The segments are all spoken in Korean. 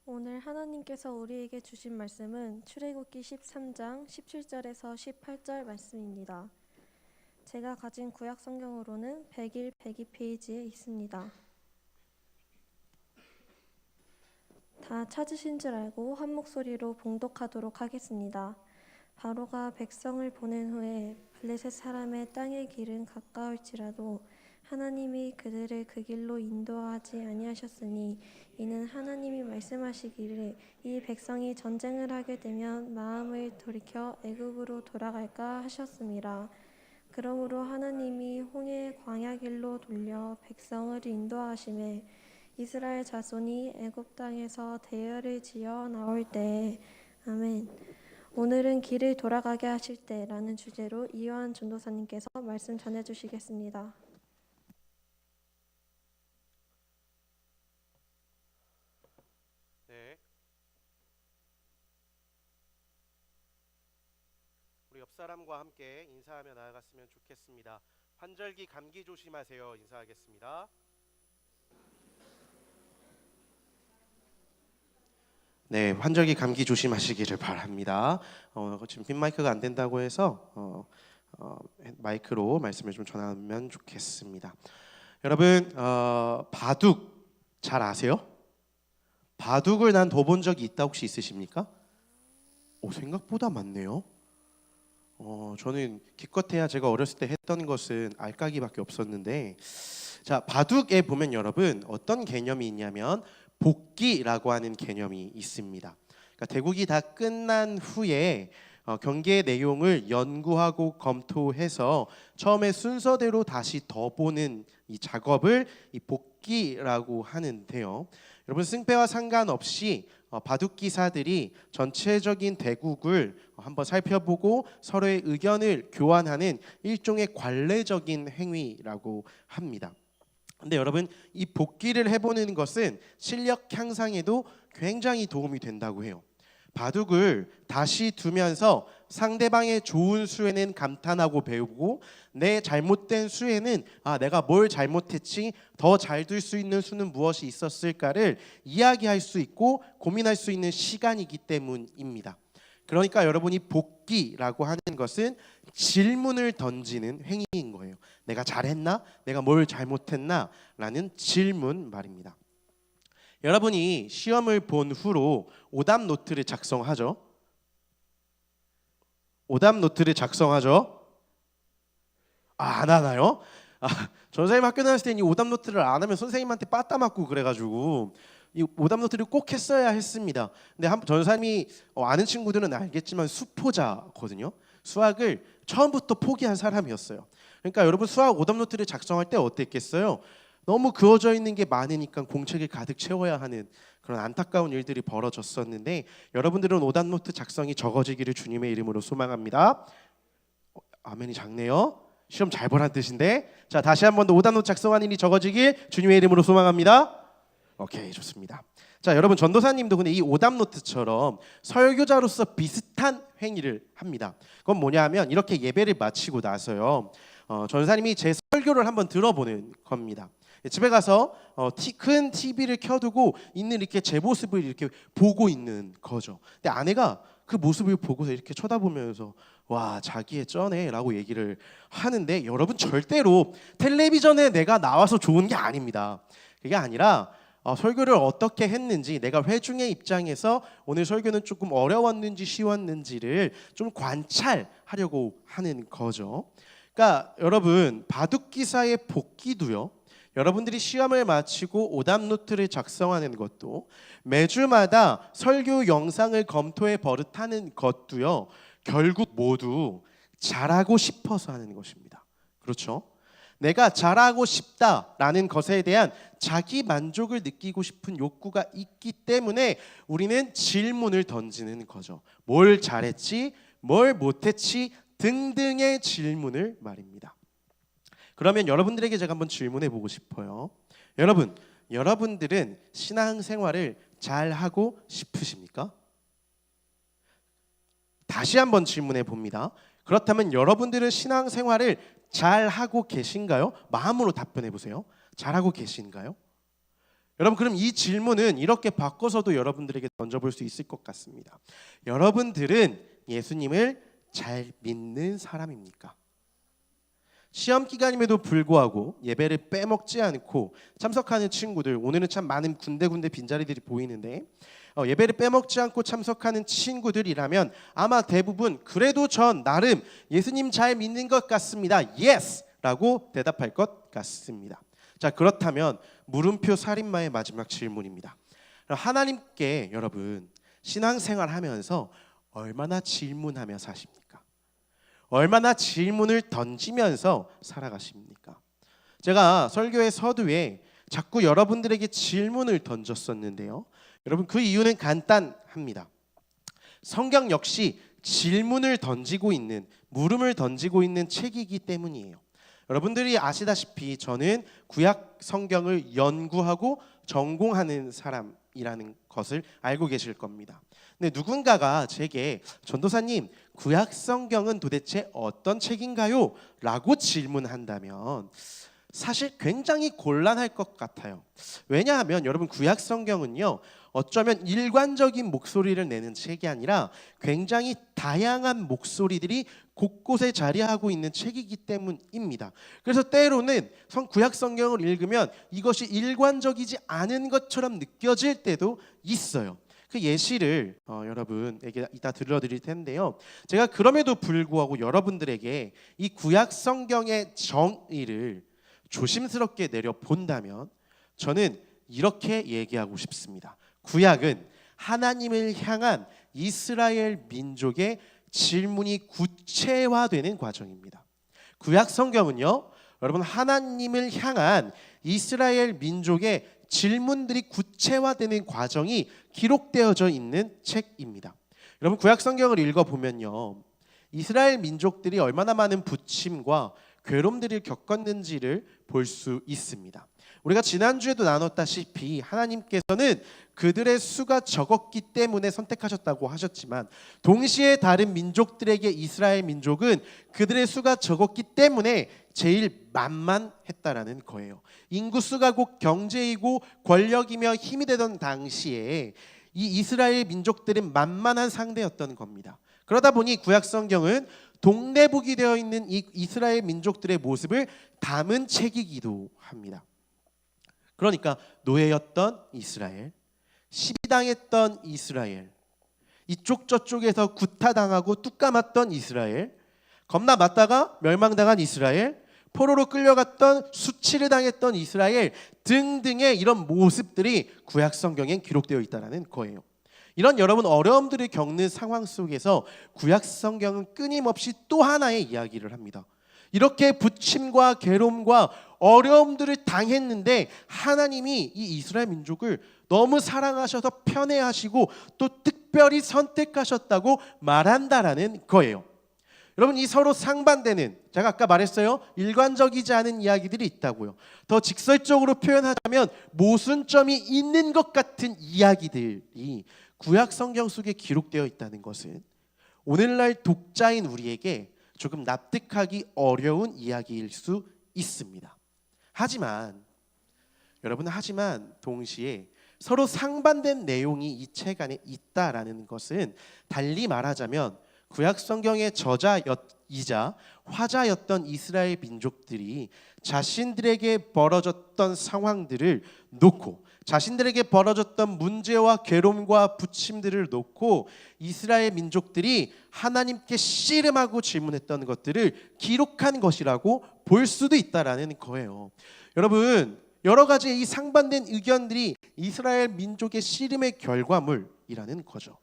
오늘 하나님께서 우리에게 주신 말씀은 출애굽기 13장 17절에서 18절 말씀입니다. 제가 가진 구약 성경으로는 101, 102페이지에 있습니다. 다 찾으신 줄 알고 한 목소리로 봉독하도록 하겠습니다. 바로가 백성을 보낸 후에 블레셋 사람의 땅의 길은 가까울지라도 하나님이 그들을 그 길로 인도하지 아니하셨으니 이는 하나님이 말씀하시기를 이 백성이 전쟁을 하게 되면 마음을 돌이켜 애굽으로 돌아갈까 하셨음이라. 그러므로 하나님이 홍해 광야 길로 돌려 백성을 인도하심에 이스라엘 자손이 애굽 땅에서 대열을 지어 나올 때에 아멘. 오늘은 길을 돌아가게 하실 때라는 주제로 이요한 전도사님께서 말씀 전해주시겠습니다. 네, 우리 옆 사람과 함께 인사하며 나아갔으면 좋겠습니다. 환절기 감기 조심하세요. 인사하겠습니다. 네, 환절기 감기 조심하시기를 바랍니다. 지금 핀 마이크가 안 된다고 해서 마이크로 말씀을 좀 전하면 좋겠습니다. 여러분, 바둑 잘 아세요? 바둑을 난 둬본 적이 있다 혹시 있으십니까? 생각보다 많네요. 저는 기껏해야 제가 어렸을 때 했던 것은 알까기밖에 없었는데, 자, 바둑에 보면 여러분 어떤 개념이 있냐면 복기라고 하는 개념이 있습니다. 그러니까 대국이 다 끝난 후에 경기의 내용을 연구하고 검토해서 처음에 순서대로 다시 더 보는 이 작업을 이 복기라고 하는데요. 여러분 승패와 상관없이 바둑 기사들이 전체적인 대국을 한번 살펴보고 서로의 의견을 교환하는 일종의 관례적인 행위라고 합니다. 근데 여러분 이 복기를 해보는 것은 실력 향상에도 굉장히 도움이 된다고 해요. 바둑을 다시 두면서 상대방의 좋은 수에는 감탄하고 배우고 내 잘못된 수에는 내가 뭘 잘못했지, 더 잘 둘 수 있는 수는 무엇이 있었을까를 이야기할 수 있고 고민할 수 있는 시간이기 때문입니다. 그러니까 여러분이 복기라고 하는 것은 질문을 던지는 행위인 거예요. 내가 잘했나? 내가 뭘 잘못했나? 라는 질문 말입니다. 여러분이 시험을 본 후로 오답 노트를 작성하죠. 오답 노트를 작성하죠. 안 하나요? 전선생님 학교 다녔을 때는 이 오답 노트를 안 하면 선생님한테 빠따 맞고 그래가지고 이 오답 노트를 꼭 했어야 했습니다. 근데 전선생님이 아는 친구들은 알겠지만 수포자거든요. 수학을 처음부터 포기한 사람이었어요. 그러니까 여러분 수학 오답 노트를 작성할 때 어땠겠어요? 너무 그어져 있는 게 많으니까 공책을 가득 채워야 하는 그런 안타까운 일들이 벌어졌었는데 여러분들은 오답 노트 작성이 적어지기를 주님의 이름으로 소망합니다. 아멘이 작네요. 시험 잘 보란 뜻인데. 자, 다시 한 번 더 오답 노트 작성한 일이 적어지길 주님의 이름으로 소망합니다. 오케이, 좋습니다. 자, 여러분 전도사님도 근데 이 오답 노트처럼 설교자로서 비슷한 행위를 합니다. 그건 뭐냐면 이렇게 예배를 마치고 나서요, 전도사님이 제 설교를 한번 들어보는 겁니다. 집에 가서 큰 TV를 켜두고 있는 이렇게 제 모습을 이렇게 보고 있는 거죠. 근데 아내가 그 모습을 보고서 이렇게 쳐다보면서 와, 자기의 쩌네라고 얘기를 하는데 여러분 절대로 텔레비전에 내가 나와서 좋은 게 아닙니다. 그게 아니라 설교를 어떻게 했는지, 내가 회중의 입장에서 오늘 설교는 조금 어려웠는지 쉬웠는지를 좀 관찰하려고 하는 거죠. 그러니까 여러분 바둑 기사의 복기도요, 여러분들이 시험을 마치고 오답 노트를 작성하는 것도, 매주마다 설교 영상을 검토해 버릇하는 것도요, 결국 모두 잘하고 싶어서 하는 것입니다. 그렇죠? 내가 잘하고 싶다라는 것에 대한 자기 만족을 느끼고 싶은 욕구가 있기 때문에 우리는 질문을 던지는 거죠. 뭘 잘했지, 뭘 못했지 등등의 질문을 말입니다. 그러면 여러분들에게 제가 한번 질문해 보고 싶어요. 여러분들은 신앙생활을 잘 하고 싶으십니까? 다시 한번 질문해 봅니다. 그렇다면 여러분들은 신앙생활을 잘 하고 계신가요? 마음으로 답변해 보세요. 잘 하고 계신가요? 여러분, 그럼 이 질문은 이렇게 바꿔서도 여러분들에게 던져볼 수 있을 것 같습니다. 여러분들은 예수님을 잘 믿는 사람입니까? 시험 기간임에도 불구하고 예배를 빼먹지 않고 참석하는 친구들, 오늘은 참 많은 군데군데 빈자리들이 보이는데 예배를 빼먹지 않고 참석하는 친구들이라면 아마 대부분 그래도 전 나름 예수님 잘 믿는 것 같습니다. Yes! 라고 대답할 것 같습니다. 자, 그렇다면 물음표 살인마의 마지막 질문입니다. 하나님께 여러분 신앙생활 하면서 얼마나 질문하며 사십니까? 얼마나 질문을 던지면서 살아가십니까? 제가 설교의 서두에 자꾸 여러분들에게 질문을 던졌었는데요. 여러분, 그 이유는 간단합니다. 성경 역시 질문을 던지고 있는, 물음을 던지고 있는 책이기 때문이에요. 여러분들이 아시다시피 저는 구약 성경을 연구하고 전공하는 사람이라는 것을 알고 계실 겁니다. 근데 누군가가 제게 전도사님, 구약 성경은 도대체 어떤 책인가요? 라고 질문한다면 사실 굉장히 곤란할 것 같아요. 왜냐하면 여러분, 구약 성경은요, 어쩌면 일관적인 목소리를 내는 책이 아니라 굉장히 다양한 목소리들이 곳곳에 자리하고 있는 책이기 때문입니다. 그래서 때로는 구약 성경을 읽으면 이것이 일관적이지 않은 것처럼 느껴질 때도 있어요. 그 예시를 여러분에게 이따 들려드릴 텐데요. 제가 그럼에도 불구하고 여러분들에게 이 구약 성경의 정의를 조심스럽게 내려본다면 저는 이렇게 얘기하고 싶습니다. 구약은 하나님을 향한 이스라엘 민족의 질문이 구체화되는 과정입니다. 구약 성경은요, 여러분, 하나님을 향한 이스라엘 민족의 질문들이 구체화되는 과정이 기록되어져 있는 책입니다. 여러분, 구약 성경을 읽어보면요, 이스라엘 민족들이 얼마나 많은 부침과 괴로움들을 겪었는지를 볼 수 있습니다. 우리가 지난주에도 나눴다시피 하나님께서는 그들의 수가 적었기 때문에 선택하셨다고 하셨지만 동시에 다른 민족들에게 이스라엘 민족은 그들의 수가 적었기 때문에 제일 만만했다라는 거예요. 인구수가 곧 경제이고 권력이며 힘이 되던 당시에 이 이스라엘 민족들은 만만한 상대였던 겁니다. 그러다 보니 구약 성경은 동네북이 되어 있는 이 이스라엘 민족들의 모습을 담은 책이기도 합니다. 그러니까 노예였던 이스라엘, 시비당했던 이스라엘, 이쪽 저쪽에서 구타당하고 뚝 감았던 이스라엘, 겁나 맞다가 멸망당한 이스라엘, 포로로 끌려갔던 수치를 당했던 이스라엘 등등의 이런 모습들이 구약 성경에 기록되어 있다는 거예요. 이런 여러분 어려움들을 겪는 상황 속에서 구약 성경은 끊임없이 또 하나의 이야기를 합니다. 이렇게 부침과 괴로움과 어려움들을 당했는데 하나님이 이 이스라엘 민족을 너무 사랑하셔서 편애하시고 또 특별히 선택하셨다고 말한다라는 거예요. 여러분, 이 서로 상반되는, 제가 아까 말했어요, 일관적이지 않은 이야기들이 있다고요. 더 직설적으로 표현하자면 모순점이 있는 것 같은 이야기들이 구약 성경 속에 기록되어 있다는 것은 오늘날 독자인 우리에게 조금 납득하기 어려운 이야기일 수 있습니다. 하지만 동시에 서로 상반된 내용이 이 책 안에 있다라는 것은 달리 말하자면 구약 성경의 저자이자 화자였던 이스라엘 민족들이 자신들에게 벌어졌던 상황들을 놓고 자신들에게 벌어졌던 문제와 괴로움과 부침들을 놓고 이스라엘 민족들이 하나님께 씨름하고 질문했던 것들을 기록한 것이라고 볼 수도 있다라는 거예요. 여러분, 여러 가지 이 상반된 의견들이 이스라엘 민족의 씨름의 결과물이라는 거죠.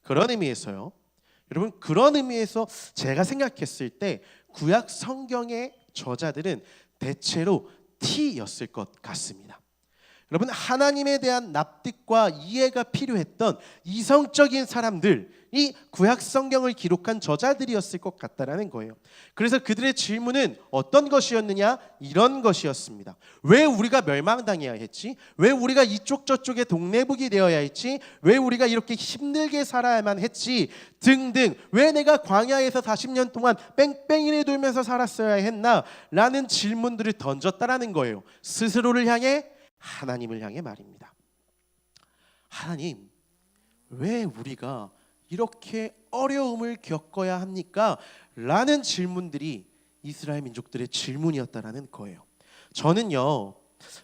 그런 의미에서요, 여러분, 그런 의미에서 제가 생각했을 때 구약 성경의 저자들은 대체로 T였을 것 같습니다. 여러분, 하나님에 대한 납득과 이해가 필요했던 이성적인 사람들이 구약 성경을 기록한 저자들이었을 것 같다라는 거예요. 그래서 그들의 질문은 어떤 것이었느냐? 이런 것이었습니다. 왜 우리가 멸망당해야 했지? 왜 우리가 이쪽 저쪽에 동네북이 되어야 했지? 왜 우리가 이렇게 힘들게 살아야만 했지? 등등. 왜 내가 광야에서 40년 동안 뺑뺑이를 돌면서 살았어야 했나? 라는 질문들을 던졌다라는 거예요. 스스로를 향해, 하나님을 향해 말입니다. 하나님, 왜 우리가 이렇게 어려움을 겪어야 합니까? 라는 질문들이 이스라엘 민족들의 질문이었다라는 거예요. 저는요,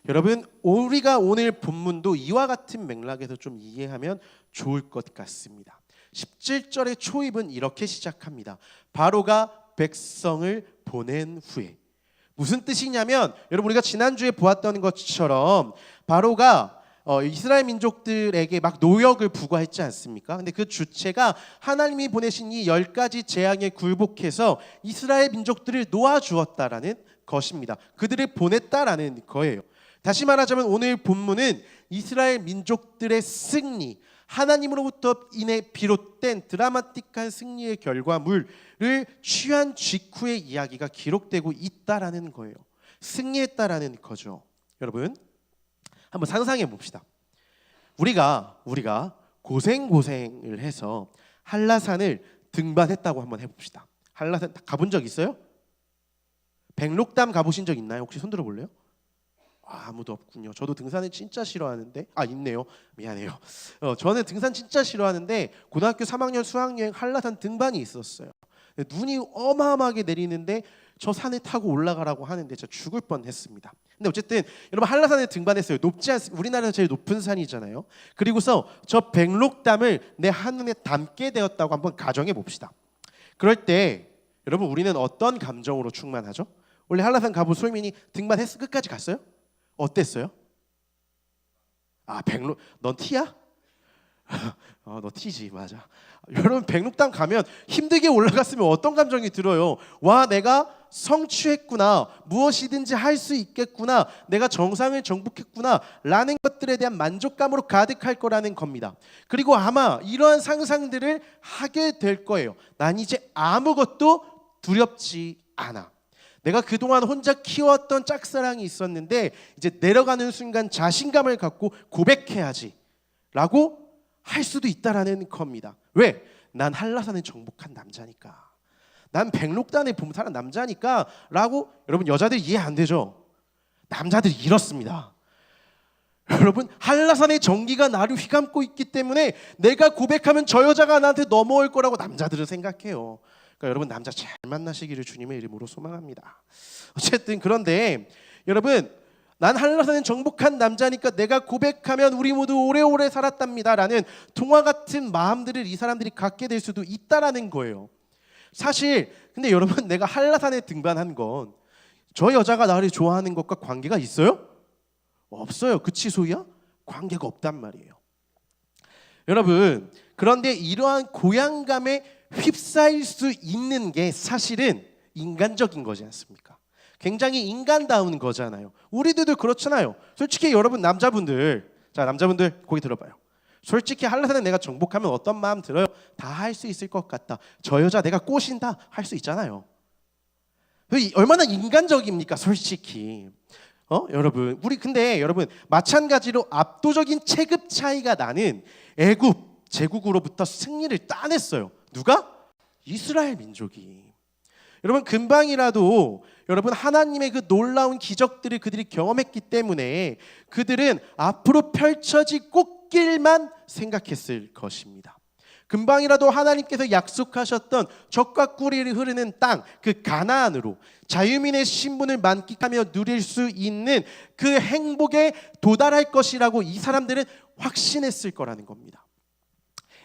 여러분, 우리가 오늘 본문도 이와 같은 맥락에서 좀 이해하면 좋을 것 같습니다. 17절의 초입은 이렇게 시작합니다. 바로가 백성을 보낸 후에. 무슨 뜻이냐면, 여러분, 우리가 지난주에 보았던 것처럼 바로가 이스라엘 민족들에게 막 노역을 부과했지 않습니까? 근데 그 주체가 하나님이 보내신 이 10가지 재앙에 굴복해서 이스라엘 민족들을 놓아주었다라는 것입니다. 그들을 보냈다라는 거예요. 다시 말하자면 오늘 본문은 이스라엘 민족들의 승리, 하나님으로부터 인해 비롯된 드라마틱한 승리의 결과물을 취한 직후의 이야기가 기록되고 있다라는 거예요. 승리했다라는 거죠. 여러분, 한번 상상해 봅시다. 우리가 고생을 해서 한라산을 등반했다고 한번 해봅시다. 한라산 가본 적 있어요? 백록담 가보신 적 있나요? 혹시 손 들어볼래요? 아무도 없군요. 저도 등산을 진짜 싫어하는데 있네요. 미안해요. 저는 등산 진짜 싫어하는데 고등학교 3학년 수학여행 한라산 등반이 있었어요. 눈이 어마어마하게 내리는데 저 산에 타고 올라가라고 하는데 진짜 죽을 뻔했습니다. 근데 어쨌든 여러분 한라산에 등반했어요. 높지 않습니다. 우리나라에서 제일 높은 산이잖아요. 그리고서 저 백록담을 내 한눈에 담게 되었다고 한번 가정해 봅시다. 그럴 때 여러분 우리는 어떤 감정으로 충만하죠? 원래 한라산 가본 소민이 등반했어? 끝까지 갔어요? 어땠어요? 넌 T야? 너 T지, 맞아. 여러분 백록담 가면 힘들게 올라갔으면 어떤 감정이 들어요? 와, 내가 성취했구나, 무엇이든지 할 수 있겠구나, 내가 정상을 정복했구나 라는 것들에 대한 만족감으로 가득할 거라는 겁니다. 그리고 아마 이러한 상상들을 하게 될 거예요. 난 이제 아무것도 두렵지 않아. 내가 그동안 혼자 키웠던 짝사랑이 있었는데 이제 내려가는 순간 자신감을 갖고 고백해야지 라고 할 수도 있다라는 겁니다. 왜? 난 한라산을 정복한 남자니까, 난 백록단에 봉사한 남자니까 라고. 여러분, 여자들 이해 안 되죠? 남자들이 이렇습니다. 여러분, 한라산의 정기가 나를 휘감고 있기 때문에 내가 고백하면 저 여자가 나한테 넘어올 거라고 남자들은 생각해요. 그러니까 여러분, 남자 잘 만나시기를 주님의 이름으로 소망합니다. 어쨌든 그런데 여러분, 난 한라산은 정복한 남자니까 내가 고백하면 우리 모두 오래오래 살았답니다 라는 동화 같은 마음들을 이 사람들이 갖게 될 수도 있다라는 거예요. 사실 근데 여러분, 내가 한라산에 등반한 건 저 여자가 나를 좋아하는 것과 관계가 있어요? 없어요. 그치 소희야? 관계가 없단 말이에요. 여러분, 그런데 이러한 고향감에 휩싸일 수 있는 게 사실은 인간적인 거지 않습니까? 굉장히 인간다운 거잖아요. 우리들도 그렇잖아요. 솔직히 여러분, 남자분들 고기 들어봐요. 솔직히 한라산에 내가 정복하면 어떤 마음 들어요? 다 할 수 있을 것 같다. 저 여자 내가 꼬신다 할 수 있잖아요. 얼마나 인간적입니까, 솔직히. 여러분, 근데 여러분, 마찬가지로 압도적인 체급 차이가 나는 애굽 제국으로부터 승리를 따냈어요. 누가? 이스라엘 민족이. 여러분, 금방이라도 여러분 하나님의 그 놀라운 기적들을 그들이 경험했기 때문에 그들은 앞으로 펼쳐질 꽃길만 생각했을 것입니다. 금방이라도 하나님께서 약속하셨던 젖과 꿀이 흐르는 땅, 그 가나안으로 자유민의 신분을 만끽하며 누릴 수 있는 그 행복에 도달할 것이라고 이 사람들은 확신했을 거라는 겁니다.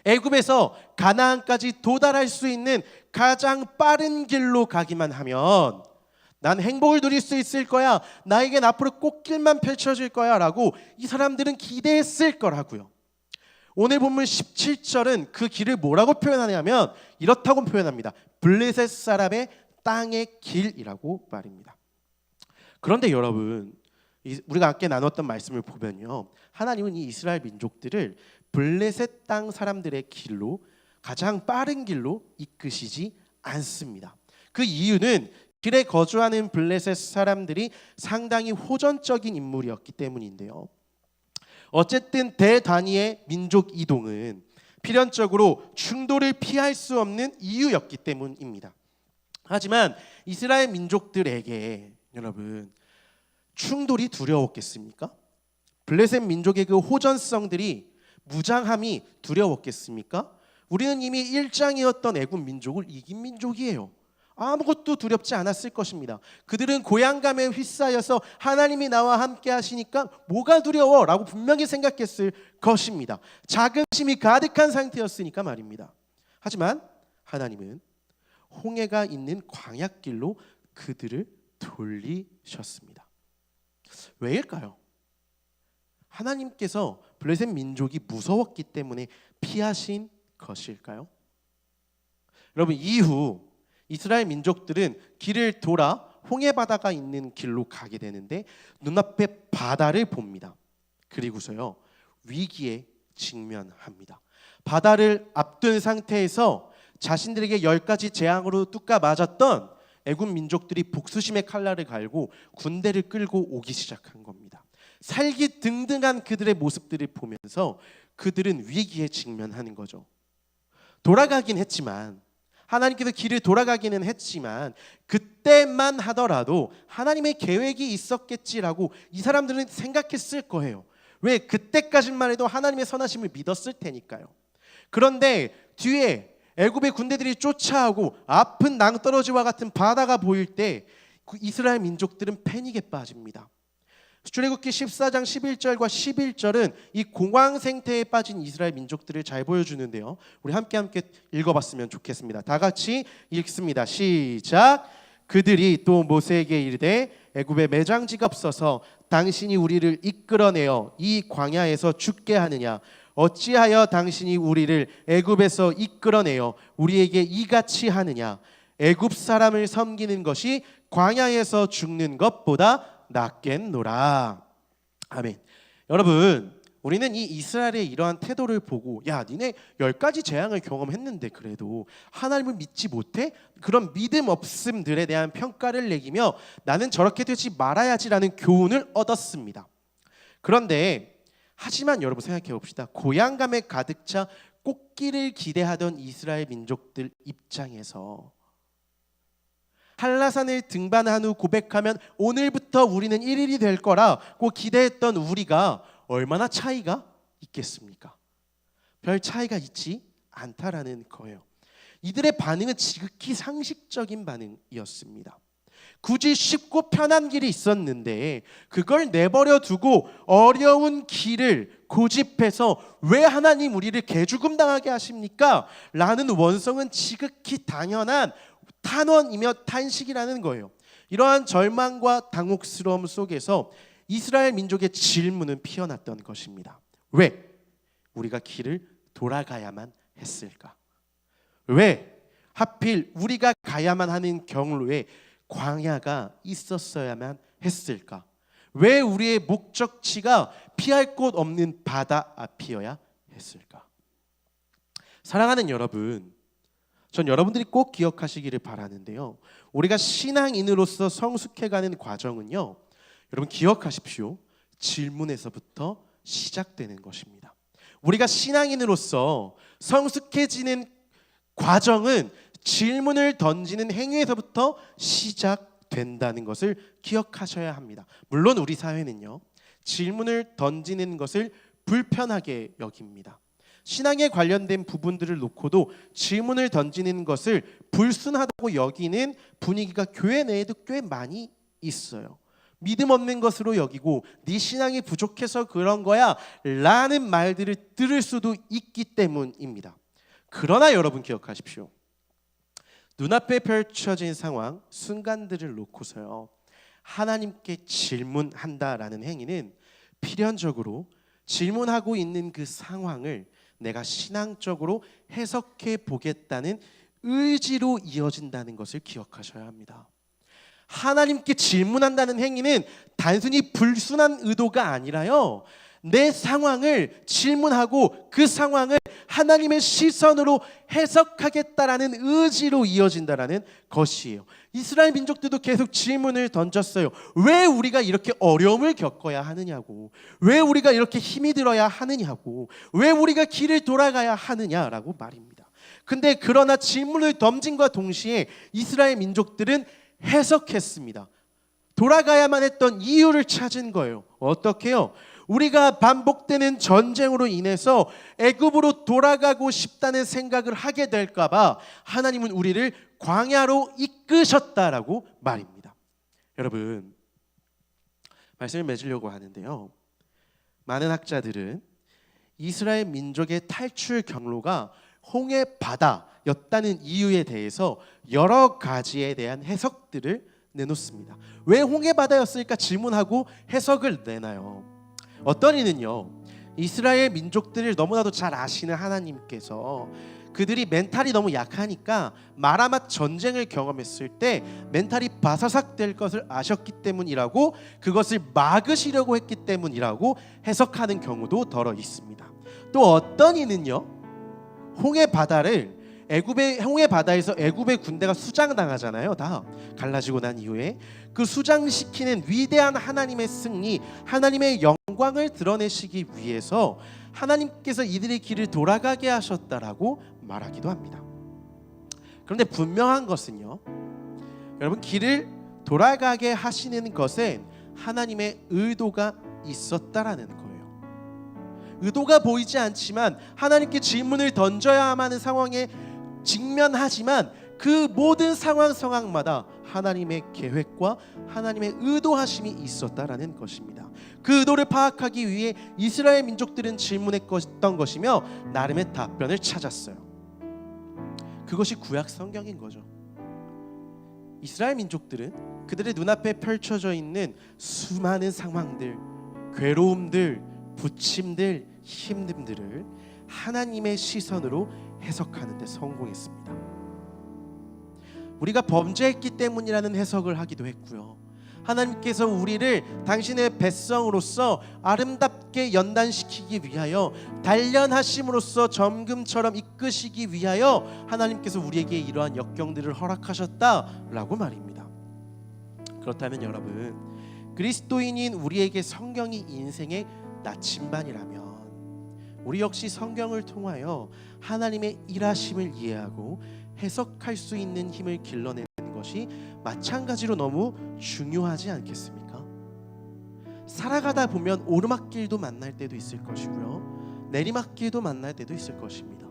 애굽에서 가나안까지 도달할 수 있는 가장 빠른 길로 가기만 하면 난 행복을 누릴 수 있을 거야, 나에겐 앞으로 꽃길만 펼쳐질 거야 라고 이 사람들은 기대했을 거라고요. 오늘 본문 17절은 그 길을 뭐라고 표현하냐면 이렇다고 표현합니다. 블레셋 사람의 땅의 길이라고 말입니다. 그런데 여러분, 우리가 아까 나눴던 말씀을 보면요, 하나님은 이 이스라엘 민족들을 블레셋 땅 사람들의 길로, 가장 빠른 길로 이끄시지 않습니다. 그 이유는 길에 거주하는 블레셋 사람들이 상당히 호전적인 인물이었기 때문인데요. 어쨌든 대단위의 민족 이동은 필연적으로 충돌을 피할 수 없는 이유였기 때문입니다. 하지만 이스라엘 민족들에게 여러분, 충돌이 두려웠겠습니까? 블레셋 민족의 그 호전성들이 무장함이 두려웠겠습니까? 우리는 이미 일장이었던 애굽 민족을 이긴 민족이에요. 아무것도 두렵지 않았을 것입니다. 그들은 고향감에 휩싸여서 하나님이 나와 함께 하시니까 뭐가 두려워? 라고 분명히 생각했을 것입니다. 자긍심이 가득한 상태였으니까 말입니다. 하지만 하나님은 홍해가 있는 광야길로 그들을 돌리셨습니다. 왜일까요? 하나님께서 블레셋 민족이 무서웠기 때문에 피하신 것일까요? 여러분, 이후 이스라엘 민족들은 길을 돌아 홍해 바다가 있는 길로 가게 되는데 눈앞에 바다를 봅니다. 그리고서요 위기에 직면합니다. 바다를 앞둔 상태에서 자신들에게 10가지 재앙으로 뚜까 맞았던 애굽 민족들이 복수심의 칼날을 갈고 군대를 끌고 오기 시작한 겁니다. 살기 등등한 그들의 모습들을 보면서 그들은 위기에 직면하는 거죠. 돌아가긴 했지만, 하나님께서 길을 돌아가기는 했지만 그때만 하더라도 하나님의 계획이 있었겠지라고 이 사람들은 생각했을 거예요. 왜? 그때까지만 해도 하나님의 선하심을 믿었을 테니까요. 그런데 뒤에 애굽의 군대들이 쫓아오고 아픈 낭떠러지와 같은 바다가 보일 때 이스라엘 민족들은 패닉에 빠집니다. 출애굽기 14장 11절과 11절은 이 공황 상태에 빠진 이스라엘 민족들을 잘 보여주는데요. 우리 함께 읽어봤으면 좋겠습니다. 다 같이 읽습니다. 시작. 그들이 또 모세에게 이르되 애굽에 매장지가 없어서 당신이 우리를 이끌어내어 이 광야에서 죽게 하느냐? 어찌하여 당신이 우리를 애굽에서 이끌어내어 우리에게 이같이 하느냐? 애굽 사람을 섬기는 것이 광야에서 죽는 것보다 낫겠노라. 아멘. 여러분, 우리는 이 이스라엘의 이러한 태도를 보고 야, 니네 10가지 재앙을 경험했는데 그래도 하나님을 믿지 못해? 그런 믿음 없음들에 대한 평가를 매기며 나는 저렇게 되지 말아야지라는 교훈을 얻었습니다. 그런데 하지만 여러분 생각해 봅시다. 고향감에 가득 차 꽃길을 기대하던 이스라엘 민족들 입장에서 한라산을 등반한 후 고백하면 오늘부터 우리는 1일이 될 거라고 기대했던 우리가 얼마나 차이가 있겠습니까? 별 차이가 있지 않다라는 거예요. 이들의 반응은 지극히 상식적인 반응이었습니다. 굳이 쉽고 편한 길이 있었는데 그걸 내버려 두고 어려운 길을 고집해서 왜 하나님 우리를 개죽음 당하게 하십니까? 라는 원성은 지극히 당연한 탄원이며 탄식이라는 거예요. 이러한 절망과 당혹스러움 속에서 이스라엘 민족의 질문은 피어났던 것입니다. 왜 우리가 길을 돌아가야만 했을까? 왜 하필 우리가 가야만 하는 경로에 광야가 있었어야만 했을까? 왜 우리의 목적지가 피할 곳 없는 바다 앞이어야 했을까? 사랑하는 여러분, 전 여러분들이 꼭 기억하시기를 바라는데요. 우리가 신앙인으로서 성숙해가는 과정은요, 여러분 기억하십시오. 질문에서부터 시작되는 것입니다. 우리가 신앙인으로서 성숙해지는 과정은 질문을 던지는 행위에서부터 시작된다는 것을 기억하셔야 합니다. 물론 우리 사회는요, 질문을 던지는 것을 불편하게 여깁니다. 신앙에 관련된 부분들을 놓고도 질문을 던지는 것을 불순하다고 여기는 분위기가 교회 내에도 꽤 많이 있어요. 믿음 없는 것으로 여기고 네 신앙이 부족해서 그런 거야 라는 말들을 들을 수도 있기 때문입니다. 그러나 여러분 기억하십시오. 눈앞에 펼쳐진 상황, 순간들을 놓고서요, 하나님께 질문한다라는 행위는 필연적으로 질문하고 있는 그 상황을 내가 신앙적으로 해석해 보겠다는 의지로 이어진다는 것을 기억하셔야 합니다. 하나님께 질문한다는 행위는 단순히 불순한 의도가 아니라요, 내 상황을 질문하고 그 상황을 하나님의 시선으로 해석하겠다라는 의지로 이어진다라는 것이에요. 이스라엘 민족들도 계속 질문을 던졌어요. 왜 우리가 이렇게 어려움을 겪어야 하느냐고, 왜 우리가 이렇게 힘이 들어야 하느냐고, 왜 우리가 길을 돌아가야 하느냐라고 말입니다. 근데 그러나 질문을 던짐과 동시에 이스라엘 민족들은 해석했습니다. 돌아가야만 했던 이유를 찾은 거예요. 어떻게요? 우리가 반복되는 전쟁으로 인해서 애굽으로 돌아가고 싶다는 생각을 하게 될까 봐 하나님은 우리를 광야로 이끄셨다라고 말입니다. 여러분, 말씀을 맺으려고 하는데요, 많은 학자들은 이스라엘 민족의 탈출 경로가 홍해 바다였다는 이유에 대해서 여러 가지에 대한 해석들을 내놓습니다. 왜 홍해 바다였을까 질문하고 해석을 내나요? 어떤 이는요, 이스라엘 민족들을 너무나도 잘 아시는 하나님께서 그들이 멘탈이 너무 약하니까 마라맛 전쟁을 경험했을 때 멘탈이 바사삭 될 것을 아셨기 때문이라고, 그것을 막으시려고 했기 때문이라고 해석하는 경우도 더러 있습니다. 또 어떤 이는요, 홍해 바다에서 애굽의 군대가 수장당하잖아요. 다 갈라지고 난 이후에 그 수장시키는 위대한 하나님의 승리, 하나님의 영광을 드러내시기 위해서 하나님께서 이들의 길을 돌아가게 하셨다라고 말하기도 합니다. 그런데 분명한 것은요, 여러분, 길을 돌아가게 하시는 것엔 하나님의 의도가 있었다라는 거예요. 의도가 보이지 않지만 하나님께 질문을 던져야만 하는 상황에 직면하지만 그 모든 상황마다 하나님의 계획과 하나님의 의도하심이 있었다라는 것입니다. 그 의도를 파악하기 위해 이스라엘 민족들은 질문했던 것이며 나름의 답변을 찾았어요. 그것이 구약 성경인 거죠. 이스라엘 민족들은 그들의 눈앞에 펼쳐져 있는 수많은 상황들, 괴로움들, 부침들, 힘듦들을 하나님의 시선으로 해석하는 데 성공했습니다. 우리가 범죄했기 때문이라는 해석을 하기도 했고요, 하나님께서 우리를 당신의 백성으로서 아름답게 연단시키기 위하여 단련하심으로써 점금처럼 이끄시기 위하여 하나님께서 우리에게 이러한 역경들을 허락하셨다라고 말입니다. 그렇다면 여러분, 그리스도인인 우리에게 성경이 인생의 나침반이라면 우리 역시 성경을 통하여 하나님의 일하심을 이해하고 해석할 수 있는 힘을 길러내는 것이 마찬가지로 너무 중요하지 않겠습니까? 살아가다 보면 오르막길도 만날 때도 있을 것이고요, 내리막길도 만날 때도 있을 것입니다.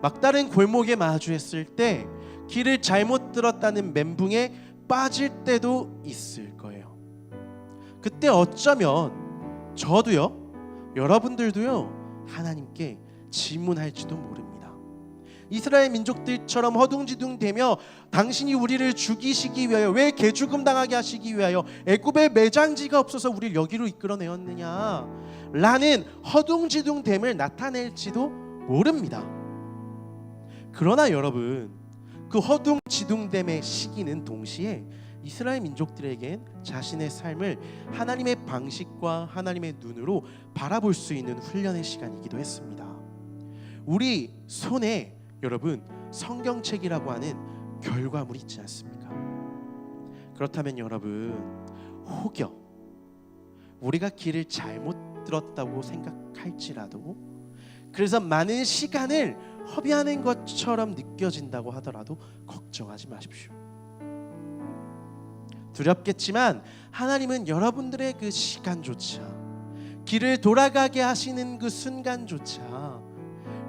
막다른 골목에 마주했을 때 길을 잘못 들었다는 멘붕에 빠질 때도 있을 거예요. 그때 어쩌면 저도요, 여러분들도요, 하나님께 질문할지도 모릅니다. 이스라엘 민족들처럼 허둥지둥대며 당신이 우리를 죽이시기 위하여, 왜 개죽음 당하게 하시기 위하여 애굽에 매장지가 없어서 우리를 여기로 이끌어내었느냐 라는 허둥지둥됨을 나타낼지도 모릅니다. 그러나 여러분, 그 허둥지둥됨의 시기는 동시에 이스라엘 민족들에겐 자신의 삶을 하나님의 방식과 하나님의 눈으로 바라볼 수 있는 훈련의 시간이기도 했습니다. 우리 손에 여러분, 성경책이라고 하는 결과물이 있지 않습니까? 그렇다면 여러분, 혹여 우리가 길을 잘못 들었다고 생각할지라도, 그래서 많은 시간을 허비하는 것처럼 느껴진다고 하더라도 걱정하지 마십시오. 두렵겠지만 하나님은 여러분들의 그 시간조차, 길을 돌아가게 하시는 그 순간조차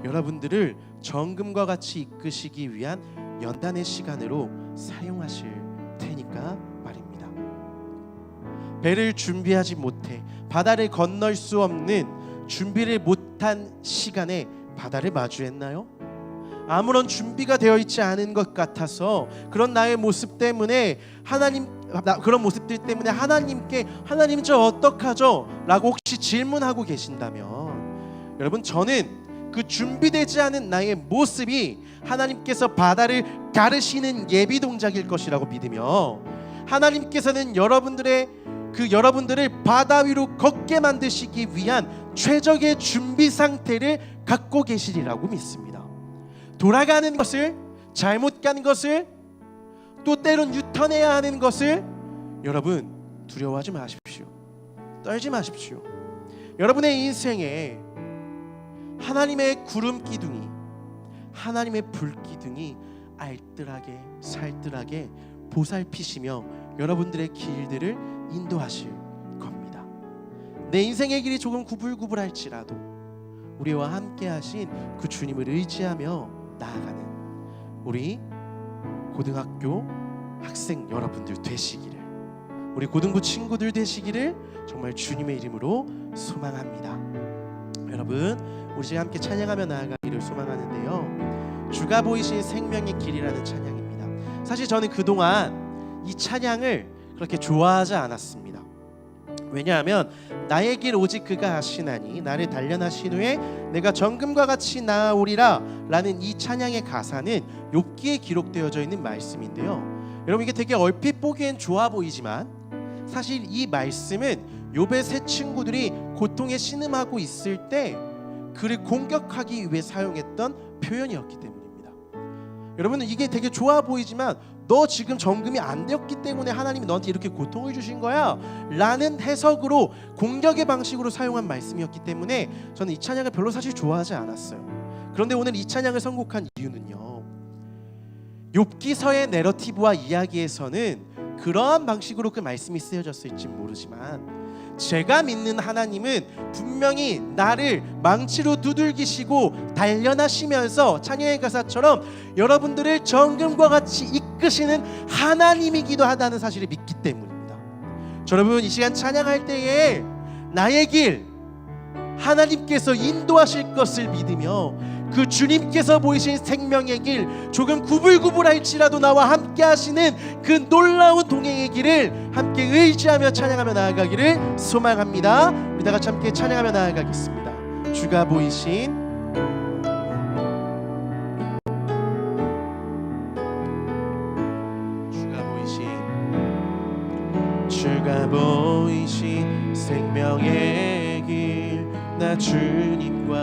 여러분들을 정금과 같이 이끄시기 위한 연단의 시간으로 사용하실 테니까 말입니다. 배를 준비하지 못해 바다를 건널 수 없는, 준비를 못한 시간에 바다를 마주했나요? 아무런 준비가 되어 있지 않은 것 같아서 그런 나의 모습 때문에 그런 모습들 때문에 하나님께, 하나님 저 어떡하죠? 라고 혹시 질문하고 계신다면, 여러분, 저는 그 준비되지 않은 나의 모습이 하나님께서 바다를 가르시는 예비 동작일 것이라고 믿으며, 하나님께서는 여러분들을 바다 위로 걷게 만드시기 위한 최적의 준비 상태를 갖고 계시리라고 믿습니다. 돌아가는 것을, 잘못 간 것을, 또 때론 유턴해야 하는 것을 여러분 두려워하지 마십시오. 떨지 마십시오. 여러분의 인생에 하나님의 구름 기둥이, 하나님의 불 기둥이 알뜰하게 살뜰하게 보살피시며 여러분들의 길들을 인도하실 겁니다. 내 인생의 길이 조금 구불구불할지라도 우리와 함께 하신 그 주님을 의지하며 나아가는 우리 고등학교 학생 여러분들 되시기를, 우리 고등부 친구들 되시기를 정말 주님의 이름으로 소망합니다. 여러분, 우리 지금 함께 찬양하며 나아가기를 소망하는데요, 주가 보이신 생명의 길이라는 찬양입니다. 사실 저는 그동안 이 찬양을 그렇게 좋아하지 않았습니다. 왜냐하면 나의 길 오직 그가 하시나니 나를 단련하신 후에 내가 정금과 같이 나아오리라 라는 이 찬양의 가사는 욥기에 기록되어져 있는 말씀인데요, 여러분 이게 되게 얼핏 보기엔 좋아 보이지만 사실 이 말씀은 욥의 세 친구들이 고통에 신음하고 있을 때 그를 공격하기 위해 사용했던 표현이었기 때문입니다. 여러분 이게 되게 좋아 보이지만 너 지금 정금이 안 되었기 때문에 하나님이 너한테 이렇게 고통을 주신 거야 라는 해석으로 공격의 방식으로 사용한 말씀이었기 때문에 저는 이 찬양을 별로 사실 좋아하지 않았어요. 그런데 오늘 이 찬양을 선곡한 이유는요, 욥기서의 내러티브와 이야기에서는 그러한 방식으로 그 말씀이 쓰여졌을지 모르지만 제가 믿는 하나님은 분명히 나를 망치로 두들기시고 단련하시면서 찬양의 가사처럼 여러분들을 정금과 같이 이끄시는 하나님이기도 하다는 사실을 믿기 때문입니다. 여러분 이 시간 찬양할 때에 나의 길 하나님께서 인도하실 것을 믿으며 그 주님께서 보이신 생명의 길, 조금 구불구불할지라도 나와 함께 하시는 그 놀라운 동행의 길을 함께 의지하며 찬양하며 나아가기를 소망합니다. 우리 다 같이 함께 찬양하며 나아가겠습니다. 주가 보이신 주가 보이신 생명의 길, 나 주님과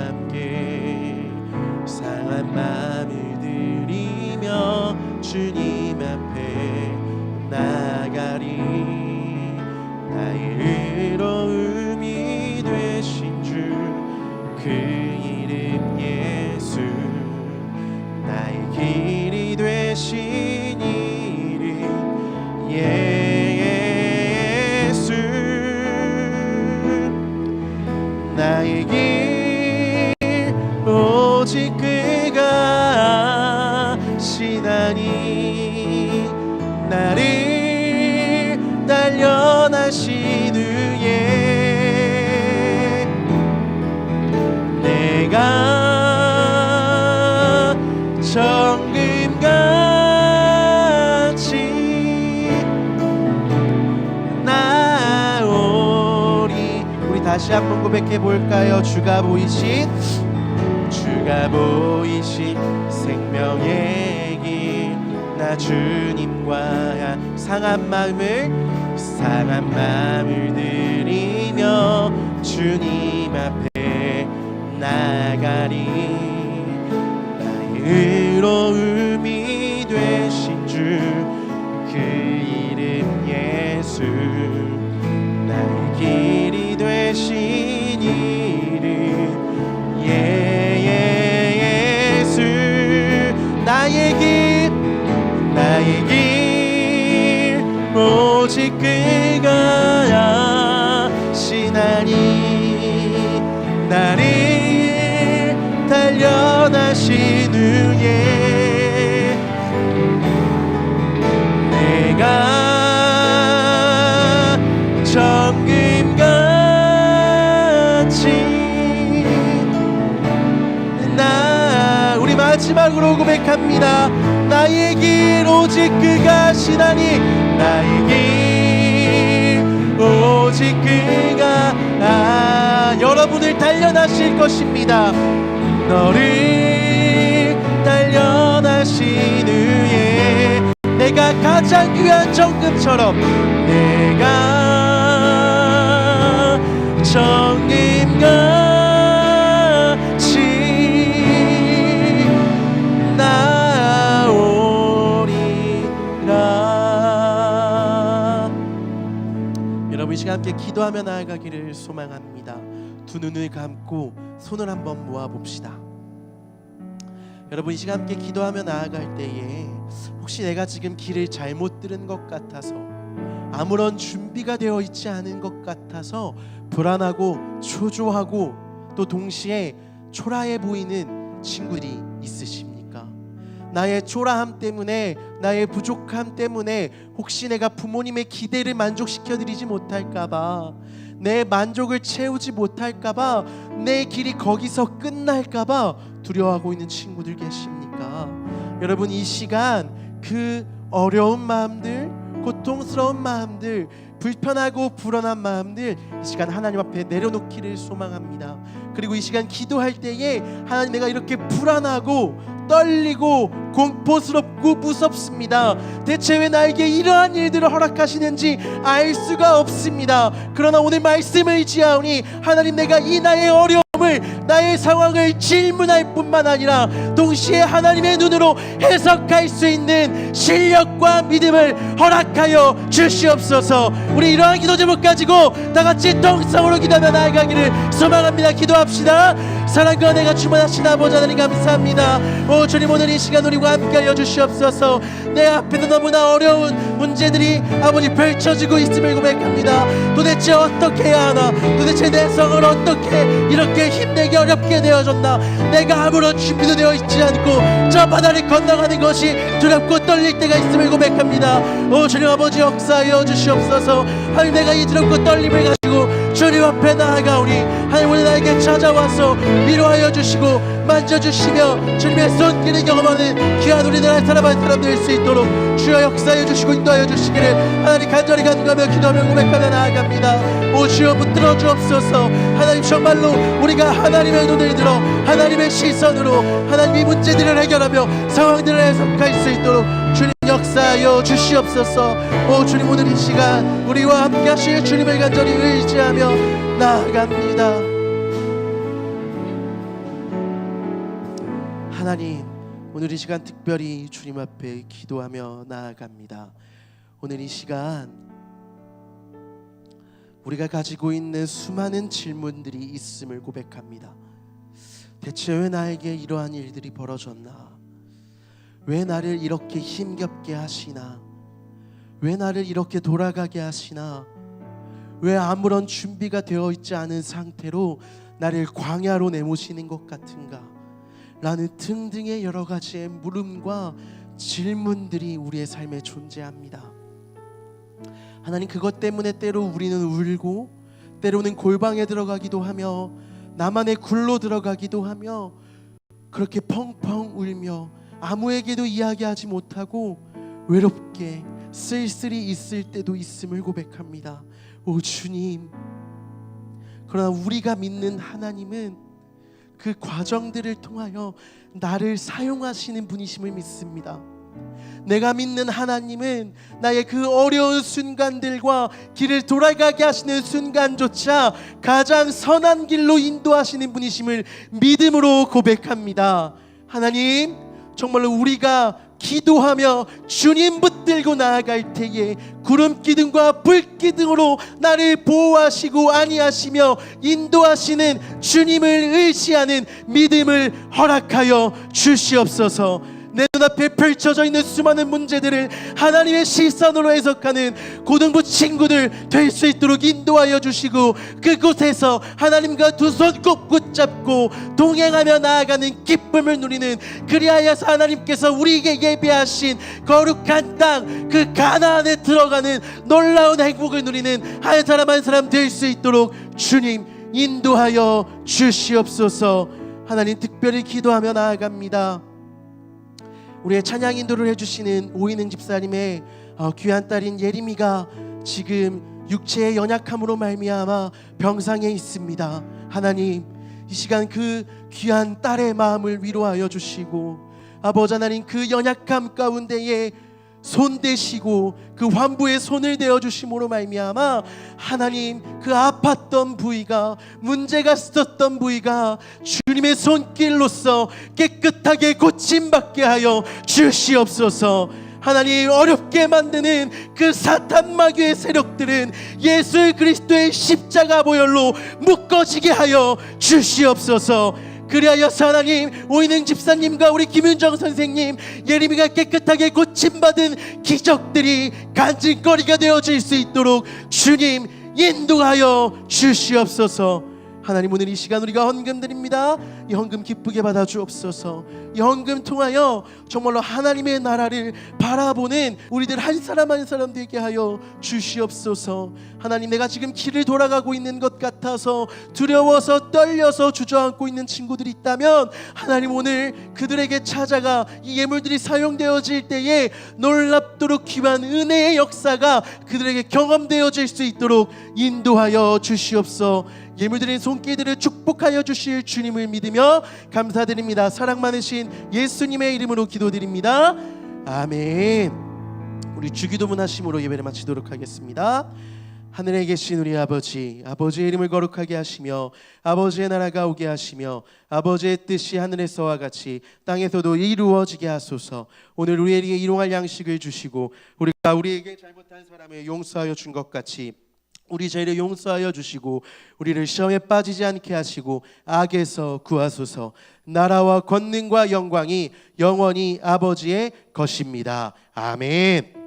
함께 상한 마음을 들이며 주님 앞에 나가리. 나의 의로움이 되신 주 그 이름 예수, 나의 길이 되신 이름 예수, 나의 길 오직 그가 하시나니 나를 단련하신 후에 내가 정금같이 나오리. 우리 다시 한번 고백해 볼까요? 주가 보이신 생명의 길, 나 주님과 상한 마음을 들이며 주님 앞에 나가리. 나의 의로움이 되신 주 그 이름 예수, 나의 길이 되신 이름 예수, 나의 길 오직 그가 하시나니 나를 단련하신 후에 내가 정금같이 우리 마지막으로 고백합니다. 나의 길 오직 그가 하시나니 나의 길 오직 그가 여러분을 단련하실 것입니다. 너를 단련하신 후에 내가 가장 귀한 정금처럼 내가 정금같이 나오리라. 여러분 이 시간 함께 기도하며 나아가기를 소망합니다. 두 눈을 감고 손을 한번 모아봅시다. 여러분 이 시간 함께 기도하며 나아갈 때에 혹시 내가 지금 길을 잘못 들은 것 같아서, 아무런 준비가 되어 있지 않은 것 같아서 불안하고 초조하고 또 동시에 초라해 보이는 친구들이 있으십니까? 나의 초라함 때문에, 나의 부족함 때문에 혹시 내가 부모님의 기대를 만족시켜드리지 못할까봐, 내 만족을 채우지 못할까봐, 내 길이 거기서 끝날까봐 두려워하고 있는 친구들 계십니까? 여러분, 이 시간 그 어려운 마음들, 고통스러운 마음들, 불편하고 불안한 마음들 이 시간 하나님 앞에 내려놓기를 소망합니다. 그리고 이 시간 기도할 때에 하나님, 내가 이렇게 불안하고 떨리고 공포스럽고 무섭습니다. 대체 왜 나에게 이러한 일들을 허락하시는지 알 수가 없습니다. 그러나 오늘 말씀을 의지하오니 하나님, 내가 이 나의 어려움을, 나의 상황을 질문할 뿐만 아니라 동시에 하나님의 눈으로 해석할 수 있는 실력과 믿음을 허락하여 주시옵소서. 우리 이러한 기도 제목 가지고 다 같이 통성으로 기도하며 나아가기를 소망합니다. 기도합시다. 사랑과 은혜가 충만하신 아버지 하나님, 감사합니다. 오 주님, 오늘 이 시간 우리와 함께 하여 주시옵소서. 내 앞에도 너무나 어려운 문제들이 아버지 펼쳐지고 있음을 고백합니다. 도대체 어떻게 해야 하나? 도대체 내 성을 어떻게 이렇게 힘들게 어렵게 되어졌나? 내가 아무런 준비도 되어 있지 않고 저 바다를 건너가는 것이 두렵고 떨릴 때가 있음을 고백합니다. 오 주님 아버지, 역사하여 주시옵소서. 하나님, 내가 이 두렵고 떨림을 가지고 주님 앞에 나아가오니 하나님, 오늘 나에게 찾아와서 위로하여 주시고 만져주시며 주님의 손길을 경험하는 귀한 우리나라의 사랑하는 사람 될 수 있도록 주여 역사하여 주시고 인도하여 주시기를 하나님 간절히 간구하며 기도하며 고백하며 나아갑니다. 오 주여 붙들어 주옵소서. 하나님, 정말로 우리가 하나님의 눈을 들어 하나님의 시선으로 하나님 이 문제들을 해결하며 상황들을 해석할 수 있도록 주님 역사하여 주시옵소서. 오 주님, 오늘 이 시간 우리와 함께 하실 주님을 간절히 의지하며 나아갑니다. 하나님, 오늘 이 시간 특별히 주님 앞에 기도하며 나아갑니다. 오늘 이 시간 우리가 가지고 있는 수많은 질문들이 있음을 고백합니다. 대체 왜 나에게 이러한 일들이 벌어졌나? 왜 나를 이렇게 힘겹게 하시나? 왜 나를 이렇게 돌아가게 하시나? 왜 아무런 준비가 되어 있지 않은 상태로 나를 광야로 내모시는 것 같은가? 라는 등등의 여러 가지의 물음과 질문들이 우리의 삶에 존재합니다. 하나님, 그것 때문에 때로 우리는 울고 때로는 골방에 들어가기도 하며 나만의 굴로 들어가기도 하며 그렇게 펑펑 울며 아무에게도 이야기하지 못하고 외롭게 쓸쓸히 있을 때도 있음을 고백합니다. 오 주님, 그러나 우리가 믿는 하나님은 그 과정들을 통하여 나를 사용하시는 분이심을 믿습니다. 내가 믿는 하나님은 나의 그 어려운 순간들과 길을 돌아가게 하시는 순간조차 가장 선한 길로 인도하시는 분이심을 믿음으로 고백합니다. 하나님, 정말로 우리가 기도하며 주님 붙들고 나아갈 때에 구름 기둥과 불 기둥으로 나를 보호하시고 안위하시며 인도하시는 주님을 의지하는 믿음을 허락하여 주시옵소서. 내 눈앞에 펼쳐져 있는 수많은 문제들을 하나님의 시선으로 해석하는 고등부 친구들 될 수 있도록 인도하여 주시고 그곳에서 하나님과 두 손 꼭 붙잡고 동행하며 나아가는 기쁨을 누리는, 그리하여서 하나님께서 우리에게 예비하신 거룩한 땅, 그 가나안에 들어가는 놀라운 행복을 누리는 한 사람 한 사람 될 수 있도록 주님 인도하여 주시옵소서. 하나님, 특별히 기도하며 나아갑니다. 우리의 찬양 인도를 해주시는 오인행 집사님의 귀한 딸인 예림이가 지금 육체의 연약함으로 말미암아 병상에 있습니다. 하나님, 이 시간 그 귀한 딸의 마음을 위로하여 주시고 아버지 하나님, 그 연약함 가운데에 손 대시고 그 환부의 손을 대어 주심으로 말미암아 하나님, 그 아팠던 부위가, 문제가 있었던 부위가 주님의 손길로서 깨끗하게 고침받게 하여 주시옵소서. 하나님, 어렵게 만드는 그 사탄 마귀의 세력들은 예수 그리스도의 십자가 보혈로 묶어지게 하여 주시옵소서. 그리하여서 하나님 오인행 집사님과 우리 김윤정 선생님 예림이가 깨끗하게 고침받은 기적들이 간증거리가 되어질 수 있도록 주님 인도하여 주시옵소서. 하나님 오늘 이 시간 우리가 헌금 드립니다. 이 헌금 기쁘게 받아 주옵소서. 이 헌금 통하여 정말로 하나님의 나라를 바라보는 우리들 한 사람 한 사람 되게 하여 주시옵소서. 하나님 내가 지금 길을 돌아가고 있는 것 같아서 두려워서 떨려서 주저앉고 있는 친구들이 있다면 하나님 오늘 그들에게 찾아가 이 예물들이 사용되어질 때에 놀랍도록 귀한 은혜의 역사가 그들에게 경험되어질 수 있도록 인도하여 주시옵소서. 예물드린 손길들을 축복하여 주실 주님을 믿으며 감사드립니다. 사랑 많으신 예수님의 이름으로 기도드립니다. 아멘. 우리 주기도문 하심으로 예배를 마치도록 하겠습니다. 하늘에 계신 우리 아버지, 아버지의 이름을 거룩하게 하시며 아버지의 나라가 오게 하시며 아버지의 뜻이 하늘에서와 같이 땅에서도 이루어지게 하소서. 오늘 우리에게 일용할 양식을 주시고 우리가 우리에게 잘못한 사람을 용서하여 준 것 같이 우리 죄를 용서하여 주시고 우리를 시험에 빠지지 않게 하시고 악에서 구하소서. 나라와 권능과 영광이 영원히 아버지의 것입니다. 아멘.